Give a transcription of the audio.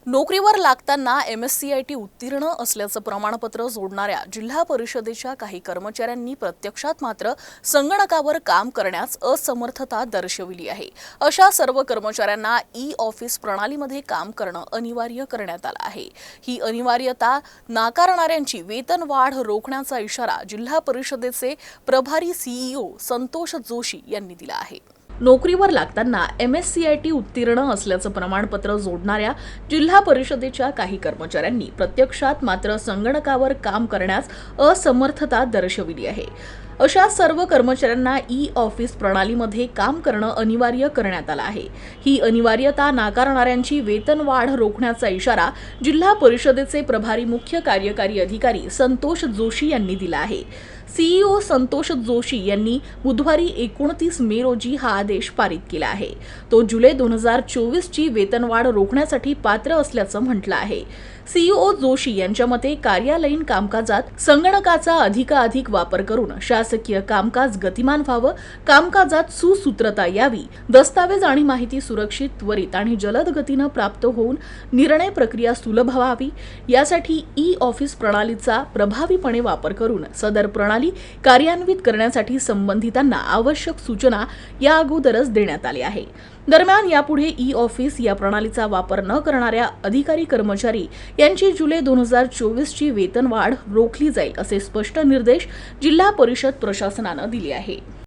नोकरीवर लागताना MSCIT उत्तीर्ण असल्याचं प्रमाणपत्र जोडणाऱ्या जिल्हा परिषदेच्या काही कर्मचाऱ्यांनी प्रत्यक्षात मात्र संगणकावर काम करण्यास असमर्थता दर्शविली आहे। अशा सर्व कर्मचाऱ्यांना ई-ऑफिस प्रणालीमध्ये काम करणं अनिवार्य करण्यात आलं आहे। ही अनिवार्यता नाकारणाऱ्यांची वेतनवाढ रोखण्याचा इशारा जिल्हा परिषदेचे प्रभारी CEO संतोष जोशी यांनी दिला आहे। नोकरीवर लागताना MSCIT उत्तीर्ण असल्याचं प्रमाणपत्र जोडणाऱ्या जिल्हा परिषदेच्या काही कर्मचाऱ्यांनी प्रत्यक्षात मात्र संगणकावर काम करण्यास असमर्थता दर्शविली आहे। अशा सर्व कर्मचाऱ्यांना ई-ऑफिस प्रणालीमध्ये काम करणं अनिवार्य करण्यात आलं आहे। ही अनिवार्यता नाकारणाऱ्यांची वेतनवाढ रोखण्याचा इशारा जिल्हा परिषदेचे प्रभारी मुख्य कार्यकारी अधिकारी संतोष जोशी यांनी दिला आहे। CEO संतोष जोशी यांनी बुधवारी 29 मे रोजी हा आदेश पारित केला आहे। तो जुलै 2024 ची वेतनवाढ रोखण्यासाठी पात्र असल्याचं म्हटलं आहे। CEO जोशी यांच्या मते कार्यालयीन कामकाजात संगणकाचा अधिकाधिक वापर करून शासकीय कामकाज गतिमान व्हावं, कामकाजात सुसूत्रता यावी, दस्तावेज आणि माहिती सुरक्षित, त्वरित आणि जलद गतीनं प्राप्त होऊन निर्णय प्रक्रिया सुलभ व्हावी, यासाठी ई-ऑफिस प्रणालीचा प्रभावीपणे वापर करून सदर प्रणाली कार्यान्वित करण्यासाठी संबंधितांना आवश्यक सूचना या अगोदरच देण्यात आल्या आहे। दरम्यान यापुढे ई-ऑफिस या प्रणालीचा वापर न करणाऱ्या अधिकारी कर्मचारी यांची जुलै 2024 ची वेतनवाढ रोखली जाईल असे स्पष्ट निर्देश जिल्हा परिषद प्रशासनानं दिले आहे।